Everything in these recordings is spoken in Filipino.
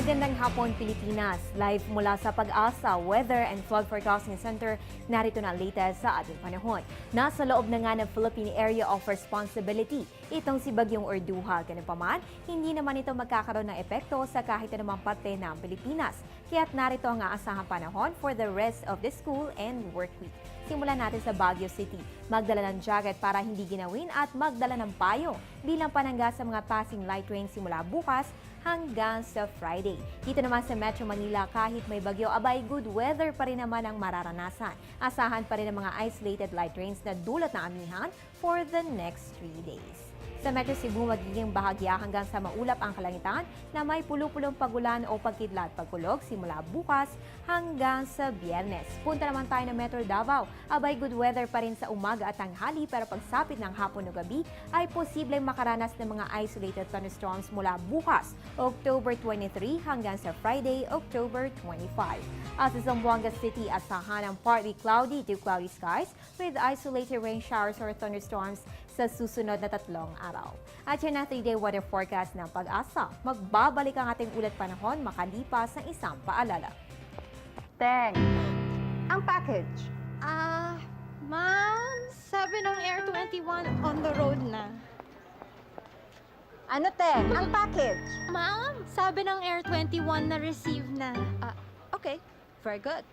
Magandang hapon, Pilipinas. Live mula sa Pag-asa Weather and Flood Forecasting Center, narito na ang latest sa ating panahon. Nasa loob na nga ng Philippine Area of Responsibility itong si Bagyong Orduha. Ganun pa man, hindi naman ito magkakaroon ng epekto sa kahit anumang parte ng Pilipinas. Kaya't narito ang aasahang panahon for the rest of the school and work week. Simulan natin sa Baguio City. Magdala ng jacket para hindi ginawin at magdala ng payong bilang panangga sa mga passing light rain simula bukas hanggang sa Friday. Dito naman sa Metro Manila, kahit may bagyo, abay good weather pa rin naman ang mararanasan. Asahan pa rin ang mga isolated light rains na dulot ng amihan for the next 3 days. Sa Metro Cebu, magiging bahagya hanggang sa maulap ang kalangitan na may pulupulong pagulan o pagkidlat pagkulog simula bukas hanggang sa Biyernes. Punta naman tayo ng Metro Davao. Abay good weather pa rin sa umaga at tanghali pero pagsapit ng hapon o gabi ay posibleng makaranas ng mga isolated thunderstorms mula bukas, October 23 hanggang sa Friday, October 25. At sa Zamboanga City, asahan ang partly cloudy to cloudy skies with isolated rain showers or thunderstorms sa susunod na 3 araw. At yan ang 3-day weather forecast ng Pag-asa. Magbabalik ang ating ulat panahon makalipas ng isang paalala. Teng, ang package. Ma'am, sabi ng Air 21 on the road na. Ano, Teng? Ang package. Ma'am, sabi ng Air 21 na receive na. Okay, very good.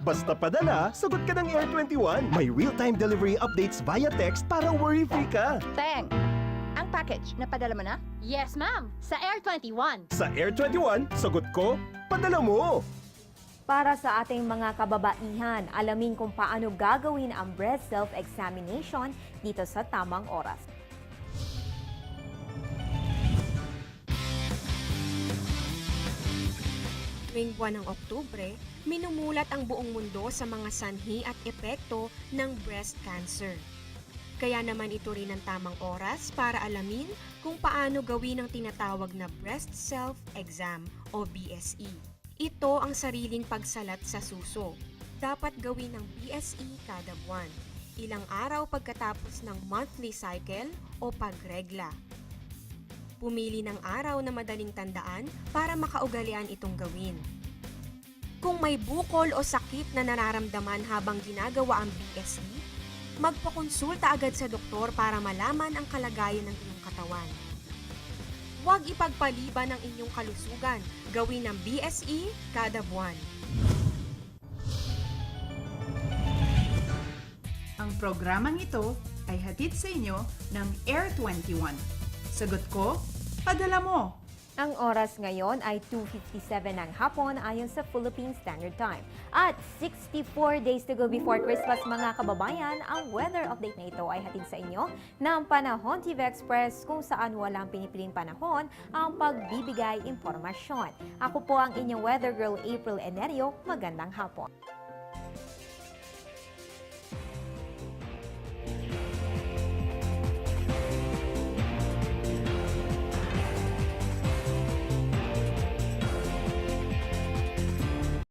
Basta padala, sagot ka ng Air 21. May real-time delivery updates via text para worry-free ka. Teng, ang package, napadala mo na? Yes, ma'am, sa Air 21. Sa Air 21, sagot ko, padala mo. Para sa ating mga kababaihan, alamin kung paano gagawin ang breast self-examination dito sa tamang oras. Tuwing buwan ng Oktubre, minumulat ang buong mundo sa mga sanhi at epekto ng breast cancer. Kaya naman ito rin ang tamang oras para alamin kung paano gawin ang tinatawag na breast self-exam o BSE. Ito ang sariling pagsalat sa suso. Dapat gawin ng BSE kada buwan, ilang araw pagkatapos ng monthly cycle o pagregla. Pumili ng araw na madaling tandaan para makaugalian itong gawin. Kung may bukol o sakit na nararamdaman habang ginagawa ang BSE, magpakonsulta agad sa doktor para malaman ang kalagayan ng iyong katawan. Huwag ipagpaliban ang inyong kalusugan. Gawin ng BSE kada buwan. Ang programang ito ay hatid sa inyo ng Air 21. Sagot ko, padala mo! Ang oras ngayon ay 2:57 ng hapon ayon sa Philippine Standard Time. At 64 days to go before Christmas mga kababayan, ang weather update na ito ay hatid sa inyo ng Panahon TV Express kung saan walang pinipiling panahon ang pagbibigay impormasyon. Ako po ang inyong weather girl April Enerio. Magandang hapon.